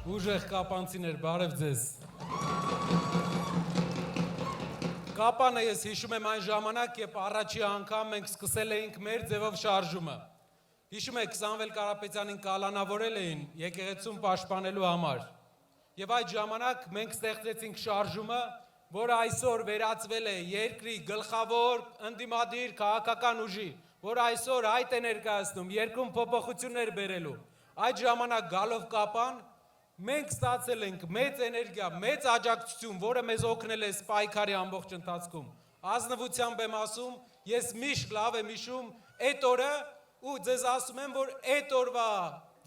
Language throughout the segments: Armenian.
Ուժեղ կապանցիներ, բարև ձեզ։ Կապանը ես հիշում եմ այն ժամանակ, երբ առաջի անգամ մենք սկսել էինք մեր ձևով շարժումը։ Հիշում եք, Սամվել Կարապետյանին կալանավորել էին եկեղեցուն պաշտպանելու համար։ Եվ այդ ժամանակ մենք ստեղծեցինք շարժումը, որը այսօր վերածվել է երկրի գլխավոր ընդդիմադիր քաղաքական ուժի, որ այսօր այդ է ներկայացնում երկրում փոփոխություններ բերելու։ Այդ ժամանակ գալով Կապան մենք ստացել ենք մեծ էներգիա, մեծ աջակցություն, որը մեզ օգնել է պայքարի ամբողջ ընթացքում։ Ազնվությամբ եմ ասում, ես միշտ լավ եմ հիշում այդ օրը ու ձեզ ասում եմ, որ այդ օրվա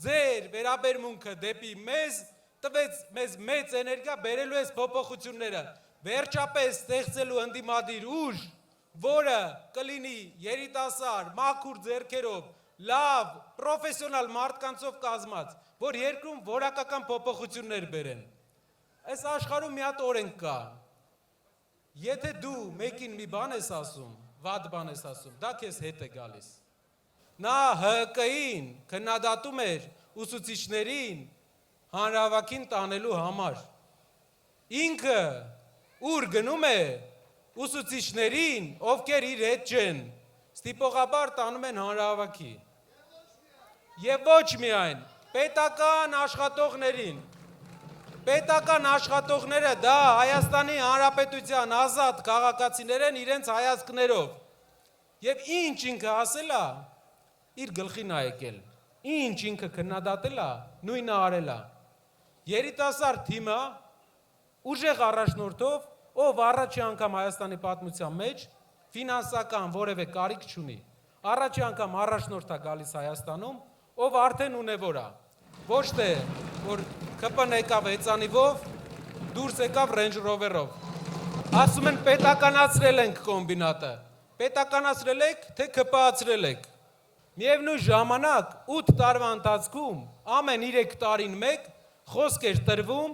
ձեր վերաբերմունքը դեպի մեզ տվեց մեզ մեծ էներգիա բերելու այս փոփոխությունները։ Վերջապես ստեղծելու ընդդիմադիր ուժ, որը կլինի երիտասարդ, մաքուր ձեռքերով, լավ, պրոֆեսիոնալ մարդկանցով կազմած, որ երկրում որակական փոփոխություններ բերեն։ Այս աշխարհում մի հատ օրենք կա։ Եթե դու մեկին մի բան ես ասում, վատ բան ես ասում, դա քեզ հետ է գալիս։ Նա ՀԿ-ին քննադատում էր ուսուցիչներին հանրահավաքին տանելու համար։ Ինքը ուր գնում է ուսուցիչներին, ովքեր իր հետ չեն, ստիպողաբար տանում են հանրահավաքի։ Եվ ոչ միայն պետական աշխատողներին։ Պետական աշխատողները դա Հայաստանի Հանրապետության ազատ քաղաքացիներ են իրենց հայացքներով։ Եվ ինչ ինքը ասել է, իր գլխին է եկել։ Ինչ ինքը քննադատել է, նույնը արել է։ Երիտասարդ թիմը ուժեղ առաջնորդով, ով առաջի անգամ Հայաստանի պատմության մեջ ֆինանսական որևէ կարիք չունի։ Առաջի անգամ առաջնորդ է գալիս Հայաստանում, ով արդեն ունևոր է։ Ոչ թե որ ԿՊ-ն եկավ հեծանիվով, դուրս եկավ Range Rover-ով։ Ասում են պետականացրել ենք կոմբինատը։ Պետականացրել եք, թե ԿՊ-ացրել եք։ Միևնույն ժամանակ 8 տարվա ընթացքում ամեն 3 տարին մեկ խոսք էր տրվում,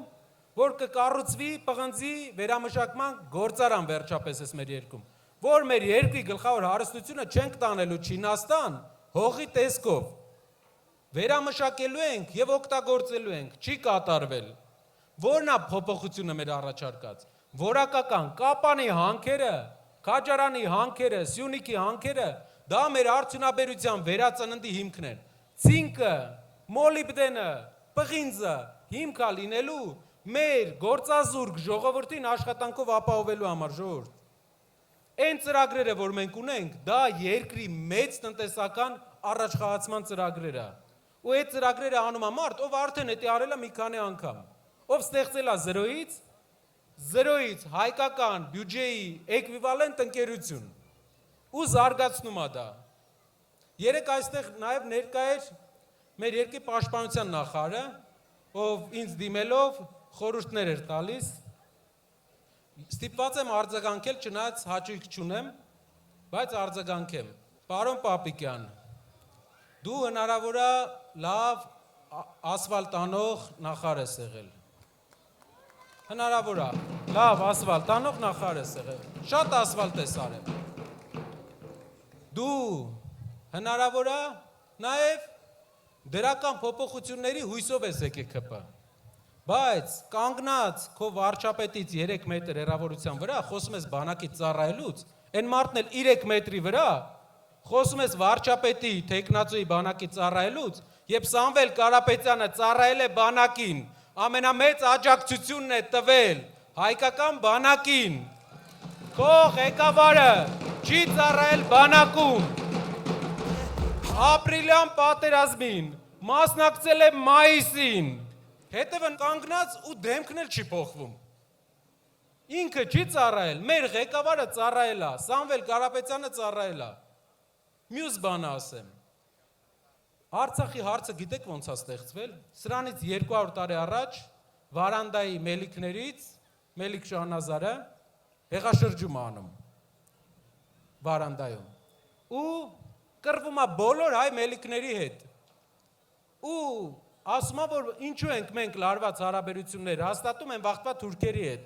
որ կկառուցվի պղնձի վերամշակման գործարան վերջապես էս մեր երկրում, որ մեր երկրի գլխավոր հարստությունը չենք տանելու Չինաստան հողի տեսքով։ Վերամշակելու ենք եւ օգտագործելու ենք, չի կատարվել։ Որն է փոփոխությունը մեր առաջարկած։ Որակական Կապանի հանքերը, Քաջարանի հանքերը, Սյունիքի հանքերը, դա մեր արդյունաբերության վերածննդի հիմքն են։ Ցինկը, մոլիբդենը, պղինձը հիմքա լինելու մեր գործազուրկ ժողովրդին աշխատանքով ապահովելու համար ժողովուրդ։ Այն ծրագրերը, որ մենք ունենք, դա երկրի մեծ տնտեսական առաջխաղացման ծրագրեր է։ Ու այդ ծրագրերը անում է մարդ, ով արդեն էտի արել է մի քանի անգամ, ով ստեղծել է զրոյից հայկական բյուջեի էկվիվալենտ ընկերություն ու զարգացնում է դա։ Երեք այստեղ նաև ներկա էր մեր երկրի պաշտպանության նախարարը, ով ինձ դիմելով խորհուրդներ էր տալիս։ Ստիպված եմ արձագանքել, չնայած հաճույք չունեմ, բայց արձագանքեմ։ Պարոն Պապիկյան, դու հնարավոր է լավ ասֆալտ անող նախարար ես եղել։ Հնարավոր է լավ ասֆալտ անող նախարար ես եղել։ Շատ ասֆալտ ես արել։ Դու հնարավոր է նաև դրական փոփոխությունների հույսով ես եկել ԿՊ։ Բայց կանգնած քո վարչապետից 3 մետր հեռավորության վրա խոսում ես բանակի ծառայելուց, այն մարդն էլ 3 մետրի վրա խոսում ես վարչապետի տեխնացուի բանակի ծառայելուց, երբ Սամվել Կարապետյանը ծառայել է բանակին, ամենամեծ աջակցությունն է տվել հայկական բանակին։ Քո ղեկավարը չի ծառայել բանակում։ Ապրիլյան պատերազմին մասնակցել է մայիսին։ Հետևն կանգնած ու դեմքն էլ չի փոխվում։ Ինքը չի ծառայել, մեր ղեկավարը ծառայել է, Սամվել Կարապետյանը ծառայել է։ Մյուս բանը ասեմ։ Արցախի հարցը գիտեք ոնց է ստեղծվել։ Սրանից 200 տարի առաջ Վարանդայի մելիքներից Մելիք Շահնազարը հեղաշրջում է անում Վարանդայում ու կռվում է բոլոր հայ մելիքների հետ։ Ու ասում է, որ ինչու ենք մենք լարված հարաբերություններ հաստատում են վաղտվա թուրքերի հետ։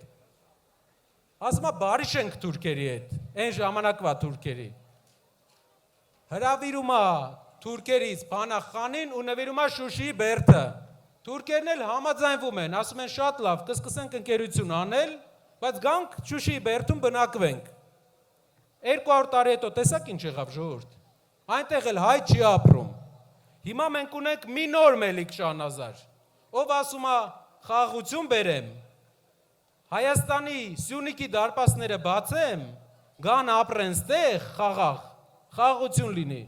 Ասում է, բարիշ ենք թուրքերի հետ, այն ժամանակվա թուրքերի։ Հրավիրում է թուրքերից Փանախանին ու նվիրում է Շուշիի բերդը։ Թուրքերն էլ համաձայնվում են, ասում են շատ լավ, կսկսենք ընկերություն անել, բայց գանք Շուշիի բերդում բնակվենք։ 200 տարի հետո տեսակ ինչ եղավ ժողովուրդ։ Այնտեղ էլ հայ չի ապրում։ Հիմա մենք ունենք մի նոր Մելիք Շահնազար, ով ասում է խաղաղություն բերեմ, Հայաստանի Սյունիքի դարպասները բացեմ, գան ապրեն ստեղ խաղաղություն լինի։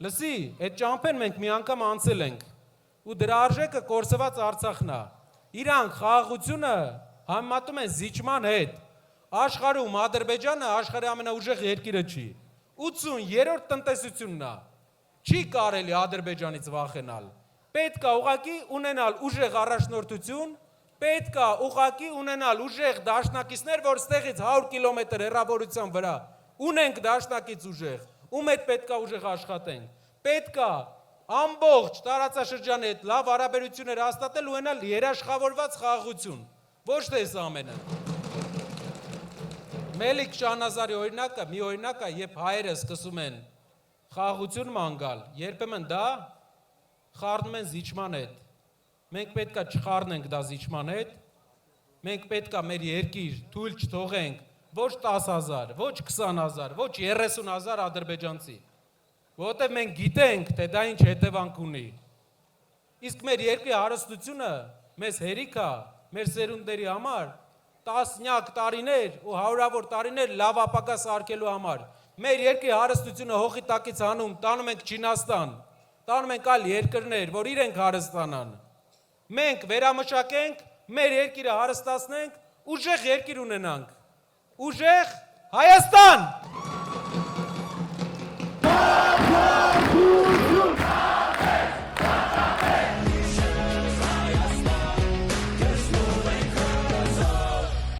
Լսի, այդ ճամփեն մենք մի անգամ անցել ենք, ու դրա արժեքը կորսված Արցախն է։ Իրանք խաղաղությունը համեմատում են զիջման հետ։ Աշխարհում Ադրբեջանը աշխարհի ամենաուժեղ երկիրը չի։ 83-րդ տնտեսությունն է։ Չի կարելի Ադրբեջանից վախենալ։ Պետք է ուղղակի ունենալ ուժեղ առաջնորդություն, պետք է ուղղակի ունենալ ուժեղ դաշնակիցներ, որ ստեղից 100 կիլոմետր հեռավորության վրա ունենք դաշնակից ուժեղ, ում հետ պետք է ուժեղ աշխատենք։ Պետք է ամբողջ տարածաշրջանի հետ լավ հարաբերություններ հաստատել ու ունենալ երաշխավորված խաղաղություն։ Ոչ թե այս ամենը։ Մելիք Շահնազարի օրինակը մի օրինակ է, երբ հայերը սկսում են խաղաղություն մանգալ, երբեմն դա խառնում են զիջման հետ։ Մենք պետք է չխառնենք դա զիջման հետ, մենք պետք է մեր երկիր թույլ չթողենք ոչ 10,000, ոչ 20,000, ոչ 30,000 ադրբեջանցի, որովհետև մենք գիտենք, թե դա ինչ հետևանք ունի։ Իսկ մեր երկրի հարստությունը մեզ հերիք է, մեր սերունդների համար տասնյակ տարիներ ու հարյուրավոր տարիներ լավ ապագա սարքելու համար։ Մեր երկրի հարստությունը հողի տակից հանում, տանում ենք Չինաստան, տանում ենք այլ երկրներ, որ իրենք հարստանան։ Մենք վերամշակենք, մեր երկիրը հարստացնենք, ուժեղ երկիր ունենանք։ Ուժեղ Հայաստան։